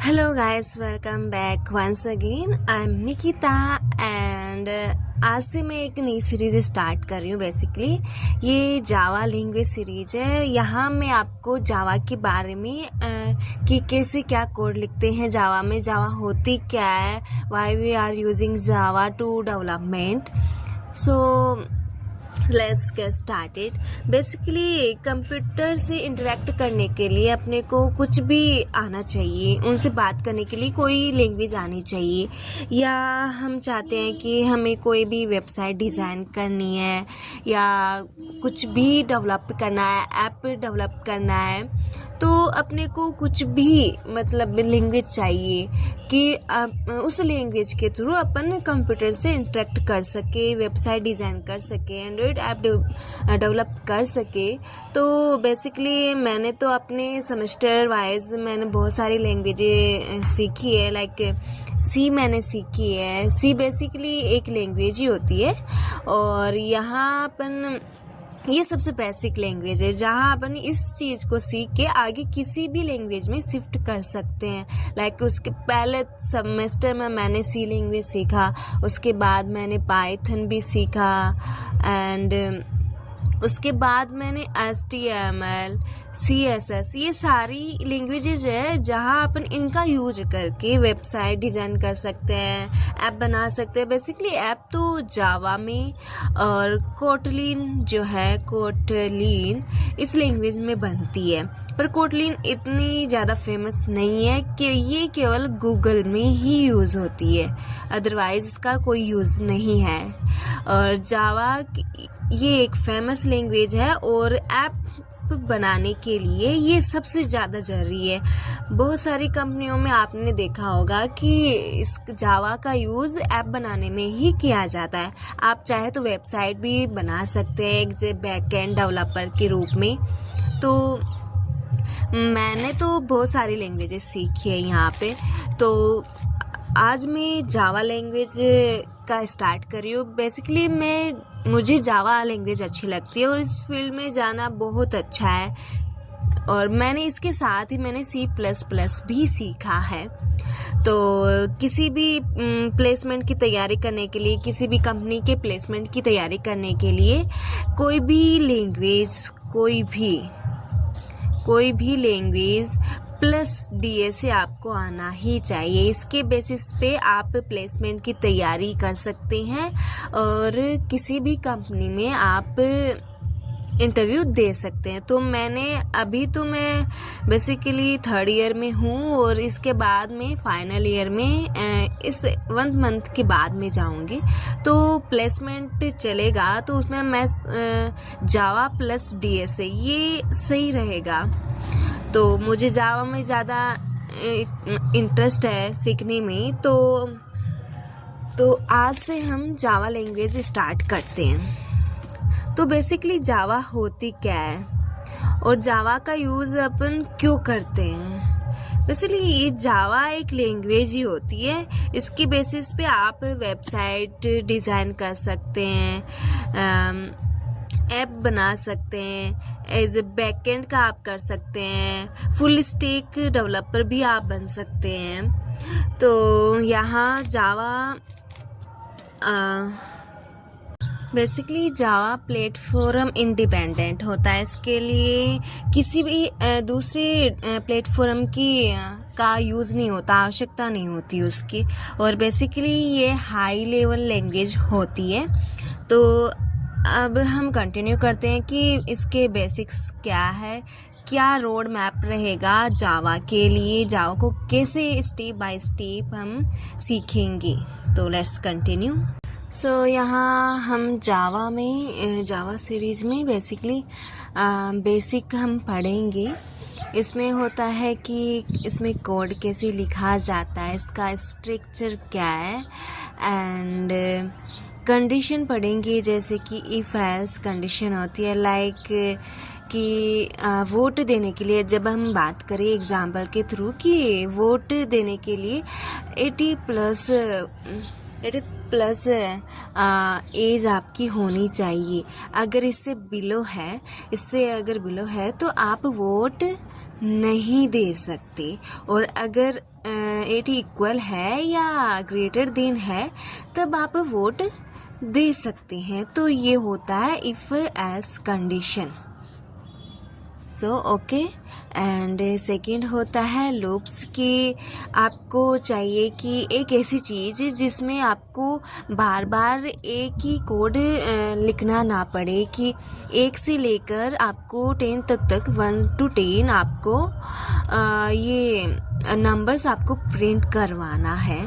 Hello guys, welcome back once again. I am Nikita and आज से मैं एक नई सीरीज़ स्टार्ट कर रही हूँ। बेसिकली ये जावा लैंग्वेज सीरीज है। यहाँ मैं आपको जावा के बारे में कि कैसे क्या कोड लिखते हैं जावा में, जावा होती क्या है, why we are using Java to development. So let's get started. Basically computer से इंटरेक्ट करने के लिए अपने को कुछ भी आना चाहिए, उनसे बात करने के लिए कोई लैंग्वेज आनी चाहिए। या हम चाहते हैं कि हमें कोई भी वेबसाइट डिज़ाइन करनी है या कुछ भी डेवलप करना है, ऐप डेवलप करना है, तो अपने को कुछ भी मतलब लैंग्वेज चाहिए कि उस लैंग्वेज के थ्रू अपन कंप्यूटर से इंटरेक्ट कर सके, वेबसाइट डिज़ाइन कर सके, एंड्रॉयड ऐप डेवलप कर सके। तो बेसिकली मैंने तो अपने सेमेस्टर वाइज मैंने बहुत सारी लैंग्वेजें सीखी है। लाइक सी मैंने सीखी है। सी बेसिकली एक लैंग्वेज ही होती है और यहाँ अपन ये सबसे बेसिक लैंग्वेज है जहाँ अपन इस चीज़ को सीख के आगे किसी भी लैंग्वेज में शिफ्ट कर सकते हैं। लाइक उसके पहले सेमेस्टर में मैंने सी लैंग्वेज सीखा, उसके बाद मैंने पाइथन भी सीखा एंड उसके बाद मैंने HTML, CSS, ये सारी लैंग्वेजेज है जहाँ अपन इनका यूज करके वेबसाइट डिज़ाइन कर सकते हैं, ऐप बना सकते हैं। बेसिकली ऐप तो जावा में और कोटलिन जो है, कोटलिन इस लैंग्वेज में बनती है। पर कोटलिन इतनी ज़्यादा फेमस नहीं है कि ये केवल गूगल में ही यूज़ होती है, अदरवाइज़ इसका कोई यूज़ नहीं है। और जावा ये एक फेमस लैंग्वेज है और ऐप बनाने के लिए ये सबसे ज़्यादा ज़रूरी है। बहुत सारी कंपनियों में आपने देखा होगा कि इस जावा का यूज़ ऐप बनाने में ही किया जाता है। आप चाहे तो वेबसाइट भी बना सकते हैं एक बैकएंड डेवलपर के रूप में। तो मैंने तो बहुत सारी लैंग्वेजेस सीखी है यहाँ पे। तो आज मैं जावा लैंग्वेज का स्टार्ट कर रही हूँ। बेसिकली मुझे जावा लैंग्वेज अच्छी लगती है और इस फील्ड में जाना बहुत अच्छा है। और मैंने इसके साथ ही मैंने C++ भी सीखा है। तो किसी भी प्लेसमेंट की तैयारी करने के लिए, किसी भी कंपनी के प्लेसमेंट की तैयारी करने के लिए कोई भी लैंग्वेज, कोई भी लैंग्वेज +DA से आपको आना ही चाहिए। इसके बेसिस पे आप प्लेसमेंट की तैयारी कर सकते हैं और किसी भी कंपनी में आप इंटरव्यू दे सकते हैं। तो अभी तो मैं बेसिकली 3rd ईयर में हूँ और इसके बाद में फाइनल ईयर में इस 1 मंथ के बाद में जाऊँगी। तो प्लेसमेंट चलेगा तो उसमें मैं जावा +DA से ये सही रहेगा। तो मुझे जावा में ज़्यादा इंटरेस्ट है सीखने में। तो आज से हम जावा लैंग्वेज स्टार्ट करते हैं। तो बेसिकली जावा होती क्या है और जावा का यूज़ अपन क्यों करते हैं। बेसिकली ये जावा एक लैंग्वेज ही होती है। इसके बेसिस पे आप वेबसाइट डिज़ाइन कर सकते हैं, ऐप बना सकते हैं, एज ए बैकएंड का आप कर सकते हैं, फुल स्टैक डेवलपर भी आप बन सकते हैं। तो यहाँ जावा बेसिकली जावा प्लेटफॉर्म इंडिपेंडेंट होता है। इसके लिए किसी भी दूसरे प्लेटफॉर्म का यूज़ नहीं होता, आवश्यकता नहीं होती उसकी। और बेसिकली ये हाई लेवल लैंग्वेज होती है। तो अब हम कंटिन्यू करते हैं कि इसके बेसिक्स क्या है, क्या रोड मैप रहेगा जावा के लिए, जावा को कैसे स्टेप बाय स्टेप हम सीखेंगे। तो लेट्स कंटिन्यू। यहाँ हम जावा सीरीज़ में बेसिकली बेसिक हम पढ़ेंगे। इसमें होता है कि इसमें कोड कैसे लिखा जाता है, इसका स्ट्रक्चर क्या है, एंड कंडीशन पढ़ेंगे। जैसे कि इफ़ एल्स कंडीशन होती है। लाइक कि वोट देने के लिए जब हम बात करें एग्जाम्पल के थ्रू कि वोट देने के लिए 80 प्लस एज आपकी होनी चाहिए। अगर इससे अगर बिलो है तो आप वोट नहीं दे सकते। और अगर 80 इक्वल है या ग्रेटर देन है तब आप वोट दे सकते हैं। तो ये होता है if as condition. So okay. And second होता है लूप्स कि आपको चाहिए कि एक ऐसी चीज़ जिसमें आपको बार बार एक ही कोड लिखना ना पड़े, कि 1 से लेकर आपको 10 तक 1 to 10 आपको ये नंबर्स आपको प्रिंट करवाना है।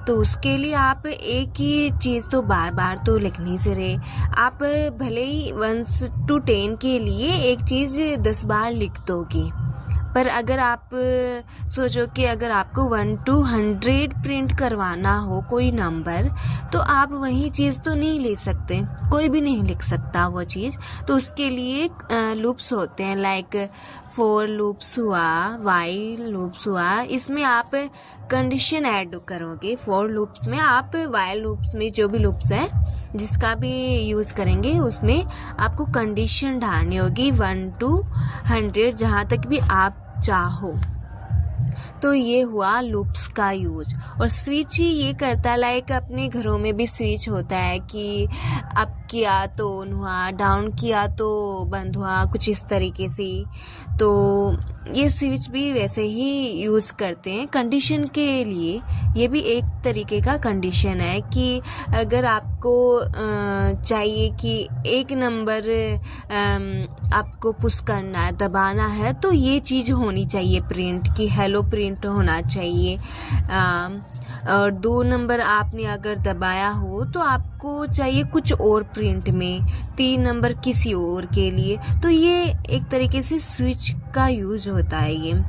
तो उसके लिए आप एक ही चीज़ तो बार बार तो लिख नहीं से रहे। आप भले ही 1 to 10 के लिए एक चीज़ 10 बार लिख दोगे, पर अगर आप सोचो कि अगर आपको 1 to 100 प्रिंट करवाना हो कोई नंबर, तो आप वही चीज़ तो नहीं ले सकते, कोई भी नहीं लिख सकता वो चीज़। तो उसके लिए लूप्स होते हैं, लाइक फॉर लूप्स हुआ, वाइल लूप्स हुआ। इसमें आप कंडीशन ऐड करोगे। फॉर लूप्स में आप वाइल लूप्स में जो भी लूप्स है जिसका भी यूज़ करेंगे उसमें आपको कंडीशन डालनी होगी 1 to 100 जहाँ तक भी आप चाहो। तो ये हुआ लूप्स का यूज। और स्विच ही ये करता है, लाइक अपने घरों में भी स्विच होता है कि अप किया तो ऑन हुआ, डाउन किया तो बंद हुआ, कुछ इस तरीके से। तो ये स्विच भी वैसे ही यूज़ करते हैं कंडीशन के लिए। ये भी एक तरीके का कंडीशन है कि अगर आपको चाहिए कि एक नंबर आपको पुश करना है, दबाना है, तो ये चीज़ होनी चाहिए प्रिंट की, हेलो प्रिंट होना चाहिए। और 2 नंबर आपने अगर दबाया हो तो आपको चाहिए कुछ और प्रिंट में, 3 नंबर किसी और के लिए। तो ये एक तरीके से स्विच का यूज़ होता है ये।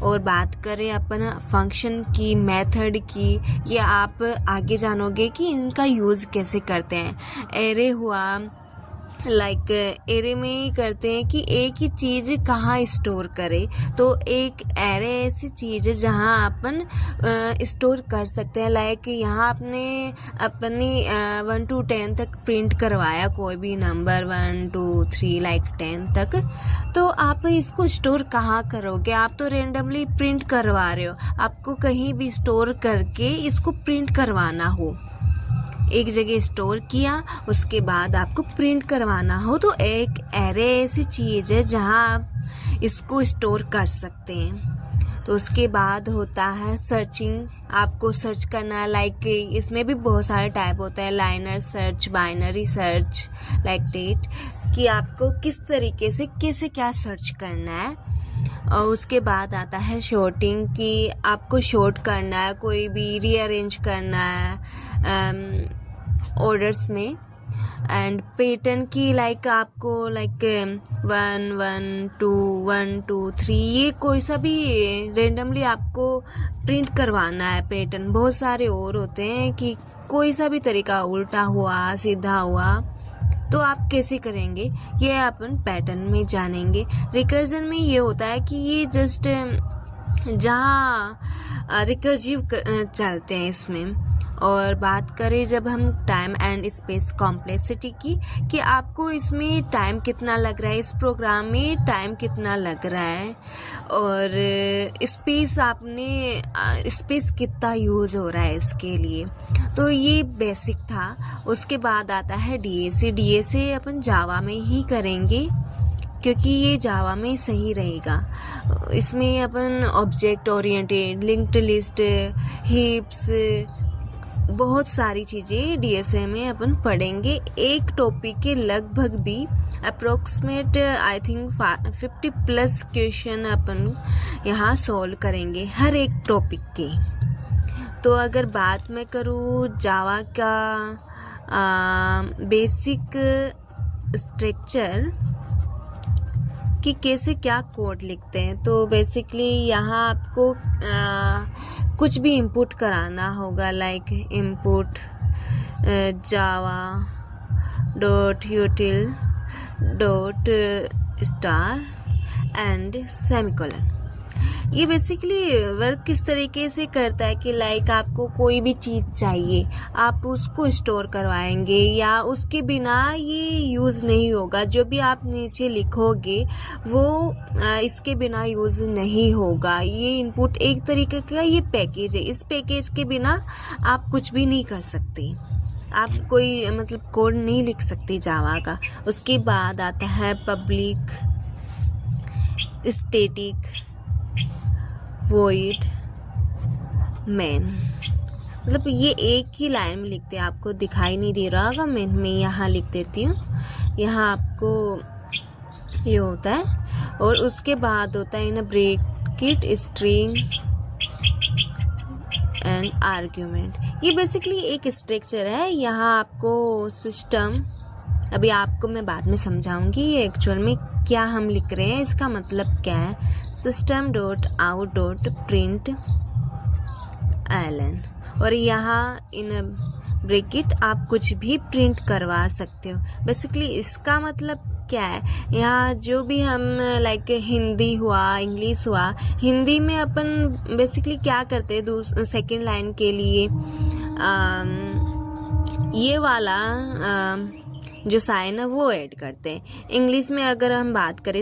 और बात करें अपन फंक्शन की, मेथड की, ये आप आगे जानोगे कि इनका यूज़ कैसे करते हैं। एरे हुआ, लाइक एरे में ही करते हैं कि एक ही चीज़ कहाँ स्टोर करे। तो एक एरे ऐसी चीज़ है जहाँ अपन स्टोर कर सकते हैं। लाइक यहाँ आपने अपनी 1 to 10 तक प्रिंट करवाया कोई भी नंबर, 1 2 3 लाइक 10 तक, तो आप इसको स्टोर कहाँ करोगे? आप तो रेंडमली प्रिंट करवा रहे हो, आपको कहीं भी स्टोर करके इसको प्रिंट करवाना हो, एक जगह स्टोर किया, उसके बाद आपको प्रिंट करवाना हो, तो एक एरे ऐसी चीज़ है जहाँ आप इसको स्टोर कर सकते हैं। तो उसके बाद होता है सर्चिंग। आपको सर्च करना है, लाइक इसमें भी बहुत सारे टाइप होते हैं, linear search, binary search, like that, कि आपको किस तरीके से कैसे क्या सर्च करना है। और उसके बाद आता है शॉर्टिंग, कि आपको शॉर्ट करना है, कोई भी रीअरेंज करना है ऑर्डर्स में। एंड पैटर्न की, लाइक आपको लाइक 1 1 2 1 2 3 ये कोई सा भी रेंडमली आपको प्रिंट करवाना है पैटर्न। बहुत सारे और होते हैं कि कोई सा भी तरीका, उल्टा हुआ, सीधा हुआ, तो आप कैसे करेंगे ये अपन पैटर्न में जानेंगे। रिकर्जन में ये होता है कि ये जस्ट जहाँ रिकर्जिव चलते हैं इसमें। और बात करें जब हम टाइम एंड स्पेस कॉम्प्लेक्सिटी की, कि आपको इसमें टाइम कितना लग रहा है, इस प्रोग्राम में टाइम कितना लग रहा है, और स्पेस आपने स्पेस कितना यूज़ हो रहा है इसके लिए। तो ये बेसिक था। उसके बाद आता है डीएसी। डीएसी अपन जावा में ही करेंगे क्योंकि ये जावा में सही रहेगा। इसमें अपन object oriented, linked list, heaps, बहुत सारी चीज़ें डीएसए में अपन पढ़ेंगे। एक टॉपिक के लगभग भी अप्रोक्सीमेट आई थिंक 50+ क्वेश्चन अपन यहाँ सॉल्व करेंगे हर एक टॉपिक के। तो अगर बात मैं करूँ जावा का बेसिक स्ट्रक्चर कि कैसे क्या कोड लिखते हैं, तो बेसिकली यहाँ आपको कुछ भी इनपुट कराना होगा, like input Java dot util dot star and semicolon. ये बेसिकली वर्क किस तरीके से करता है कि लाइक आपको कोई भी चीज़ चाहिए, आप उसको स्टोर करवाएंगे या उसके बिना ये यूज़ नहीं होगा। जो भी आप नीचे लिखोगे वो इसके बिना यूज़ नहीं होगा। ये इनपुट एक तरीके का ये पैकेज है। इस पैकेज के बिना आप कुछ भी नहीं कर सकते, आप कोई मतलब कोड नहीं लिख सकते जावा का। उसके बाद आता है पब्लिक स्टैटिक वॉइड मेन। मतलब ये एक ही लाइन में लिखते हैं, आपको दिखाई नहीं दे रहा होगा। मैं यहाँ लिख देती हूँ। यहाँ आपको ये होता है और उसके बाद होता है in bracket string and argument. ये बेसिकली एक स्ट्रक्चर है। यहाँ आपको सिस्टम, अभी आपको मैं बाद में समझाऊंगी ये एक्चुअल में क्या हम लिख रहे हैं, इसका मतलब क्या है। System dot out dot println, और यहाँ इन ब्रैकेट आप कुछ भी प्रिंट करवा सकते हो। बेसिकली इसका मतलब क्या है, यहाँ जो भी हम लाइक हिंदी हुआ, इंग्लिश हुआ, हिंदी में अपन बेसिकली क्या करते हैं, सेकंड लाइन के लिए ये वाला जो साइन है वो ऐड करते हैं। इंग्लिश में अगर हम बात करें